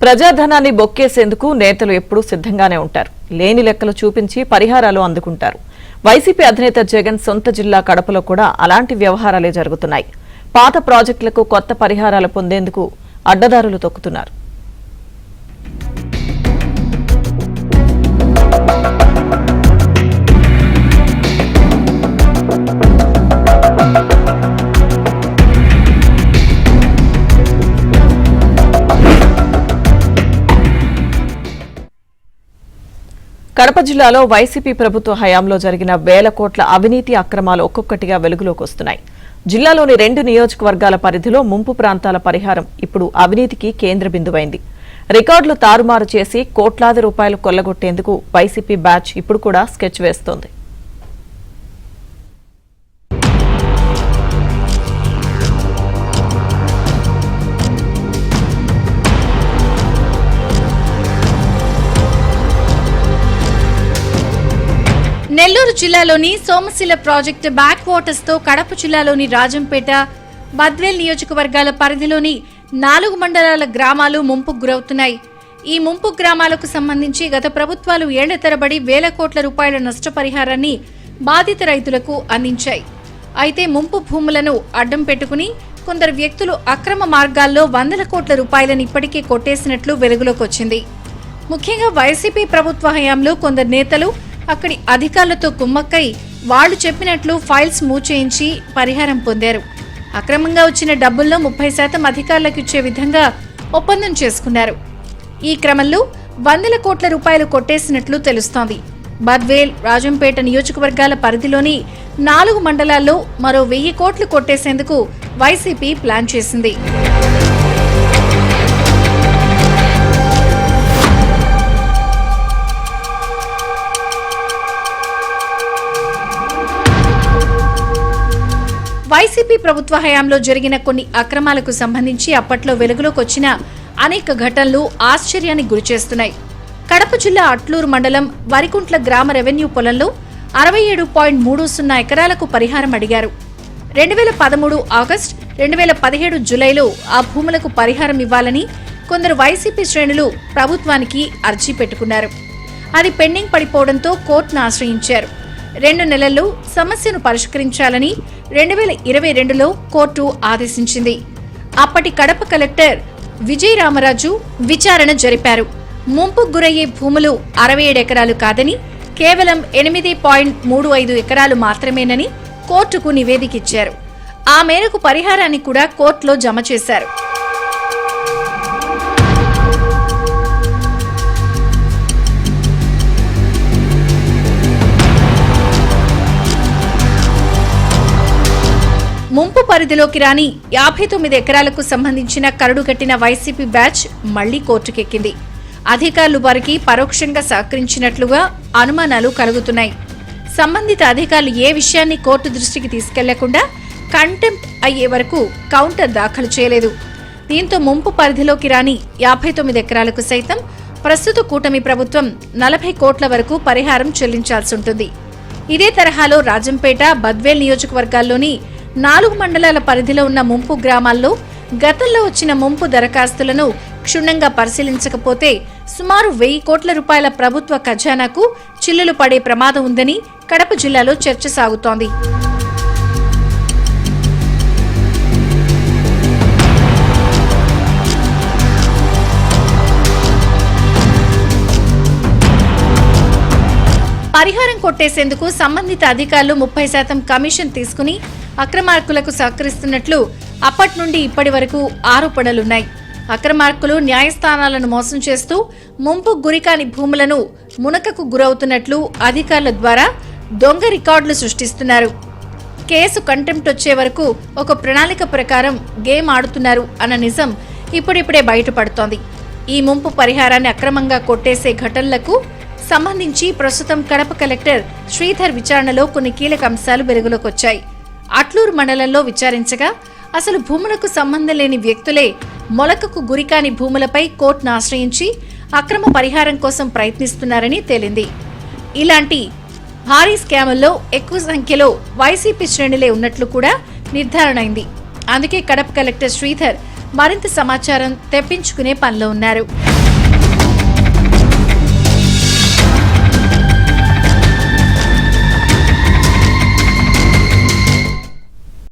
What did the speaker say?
ప్రజాధనాన్ని బొక్కేసేందుకు నేతలు ఎప్పుడూ సిద్ధంగానే ఉంటారు. లేని లెక్కలు చూపించి పరిహారాలు అందుకుంటారు. వైసీపీ అధినేత జగన్ సొంత జిల్లా కడపలో కూడా అలాంటి వ్యవహారాలే జరుగుతున్నాయి. పాత ప్రాజెక్టులకు కొత్త పరిహారాలు పొందేందుకు అడ్డదారులు తొక్కుతున్నారు. కడప జిల్లాలో వైసీపీ ప్రభుత్వ హయాంలో జరిగిన వేల కోట్ల అవినీతి అక్రమాలు ఒక్కొక్కటిగా వెలుగులోకి వస్తున్నాయి. జిల్లాలోని 2 నియోజకవర్గాల పరిధిలో ముంపు ప్రాంతాల పరిహారం ఇప్పుడు అవినీతికి కేంద్ర బిందువైంది. రికార్డులు తారుమారు చేసి కోట్లాది రూపాయలు కొల్లగొట్టేందుకు వైసీపీ బ్యాచ్ ఇప్పుడు కూడా స్కెచ్ వేస్తోంది. నెల్లూరు జిల్లాలోని సోమశిల ప్రాజెక్టు బ్యాక్ వాటర్స్ తో కడప జిల్లాలోని రాజంపేట, బద్వేల్ నియోజకవర్గాల పరిధిలోని 4 మండలాల గ్రామాలు ముంపుకు గురవుతున్నాయి. ఈ ముంపు గ్రామాలకు సంబంధించి గత ప్రభుత్వాలు ఏళ్ల తరబడి వేల కోట్ల రూపాయల నష్టపరిహారాన్ని బాధిత రైతులకు అందించాయి. అయితే ముంపు భూములను అడ్డం పెట్టుకుని కొందరు వ్యక్తులు అక్రమ మార్గాల్లో వందల కోట్ల రూపాయలను ఇప్పటికే కొట్టేసినట్లు వెలుగులోకి వచ్చింది. ముఖ్యంగా వైసీపీ ప్రభుత్వ హయాంలో కొందరు నేతలు అక్కడి అధికారులతో కుమ్మక్కై వాళ్లు చెప్పినట్లు ఫైల్స్ మూవ్ చేయించి పరిహారం పొందారు. అక్రమంగా వచ్చిన డబ్బుల్లో 30% అధికారులకు ఇచ్చే విధంగా ఒప్పందం చేసుకున్నారు. ఈ క్రమంలో వందల కోట్ల రూపాయలు కొట్టేసినట్లు తెలుస్తోంది. బద్వేల్, రాజంపేట నియోజకవర్గాల పరిధిలోని 4 మండలాల్లో మరో 1000 కోట్లు కొట్టేసేందుకు వైసీపీ ప్లాన్ చేసింది. వైసీపీ ప్రభుత్వ హయాంలో జరిగిన కొన్ని అక్రమాలకు సంబంధించి అప్పట్లో వెలుగులోకి వచ్చిన అనేక ఘటనలు ఆశ్చర్యానికి గురిచేస్తున్నాయి. కడప జిల్లా అట్లూరు మండలం వరికుంట్ల గ్రామ రెవెన్యూ పొలంలో 67.30 ఎకరాలకు పరిహారం అడిగారు. 2013 ఆగస్టు, 2017 జూలైలో ఆ భూములకు పరిహారం ఇవ్వాలని కొందరు వైసీపీ శ్రేణులు ప్రభుత్వానికి అర్జీ పెట్టుకున్నారు. అది పెండింగ్ పడిపోవడంతో కోర్టును ఆశ్రయించారు. 2 నెలల్లో సమస్యను పరిష్కరించాలని 2022లో కోర్టు ఆదేశించింది. అప్పటి కడప కలెక్టర్ విజయ రామరాజు విచారణ జరిపారు. ముంపుకు గురయ్యే భూములు 67 ఎకరాలు కాదని కేవలం 8.35 ఎకరాలు మాత్రమేనని కోర్టుకు నివేదిక ఇచ్చారు. ఆ మేరకు పరిహారాన్ని కూడా కోర్టులో జమ చేశారు. ముంపు పరిధిలోకి రాని 59 ఎకరాలకు సంబంధించిన కరడు కట్టిన వైసీపీ బ్యాచ్ మళ్లీ కోర్టుకెక్కింది. అధికారులు వారికి పరోక్షంగా సహకరించినట్లుగా అనుమానాలు కలుగుతున్నాయి. సంబంధిత అధికారులు ఏ విషయాన్ని కోర్టు దృష్టికి తీసుకెళ్లకుండా కంటెంప్ట్ అయ్యే వరకు కౌంటర్ దాఖలు చేయలేదు. దీంతో ముంపు పరిధిలోకి రాని 59 ఎకరాలకు సైతం ప్రస్తుత కూటమి ప్రభుత్వం 40 కోట్ల వరకు పరిహారం చెల్లించాల్సి ఉంటుంది. ఇదే తరహాలో రాజంపేట, బద్వేల్ నియోజకవర్గాల్లోని 4 మండలాల పరిధిలో ఉన్న ముంపు గ్రామాల్లో గతంలో వచ్చిన ముంపు దరఖాస్తులను క్షుణ్ణంగా పరిశీలించకపోతే సుమారు 1000 కోట్ల రూపాయల ప్రభుత్వ ఖజానాకు చిల్లులు పడే ప్రమాదం ఉందని కడప జిల్లాలో చర్చ సాగుతోంది. పరిహారం కొట్టేసేందుకు సంబంధిత అధికారులు 30% కమిషన్ తీసుకుని అక్రమార్కులకు సహకరిస్తున్నట్లు అప్పటి నుండి ఇప్పటి వరకు ఆరోపణలున్నాయి. అక్రమార్కులు న్యాయస్థానాలను మోసం చేస్తూ ముంపు గురికాని భూములను మునకకు గురవుతున్నట్లు అధికారుల ద్వారా దొంగ రికార్డులు సృష్టిస్తున్నారు. కేసు కంటెంప్ట్ వచ్చే వరకు ఒక ప్రణాళిక ప్రకారం గేమ్ ఆడుతున్నారు అన్న నిజం ఇప్పుడిప్పుడే బయటపడుతోంది. ఈ ముంపు పరిహారాన్ని అక్రమంగా కొట్టేసే ఘటనలకు సంబంధించి ప్రస్తుతం కడప కలెక్టర్ శ్రీధర్ విచారణలో కొన్ని కీలక అంశాలు వెలుగులోకి వచ్చాయి. అట్లూరు మండలంలో విచారించగా అసలు భూములకు సంబంధం లేని వ్యక్తులే మొలకకు గురికాని భూములపై కోర్టును ఆశ్రయించి అక్రమ పరిహారం కోసం ప్రయత్నిస్తున్నారని తేలింది. ఇలాంటి భారీ స్కాముల్లో ఎక్కువ సంఖ్యలో వైసీపీ శ్రేణులే ఉన్నట్లు కూడా నిర్ధారణ అయింది. అందుకే కడప కలెక్టర్ శ్రీధర్ మరింత సమాచారం తెప్పించుకునే పనిలో ఉన్నారు.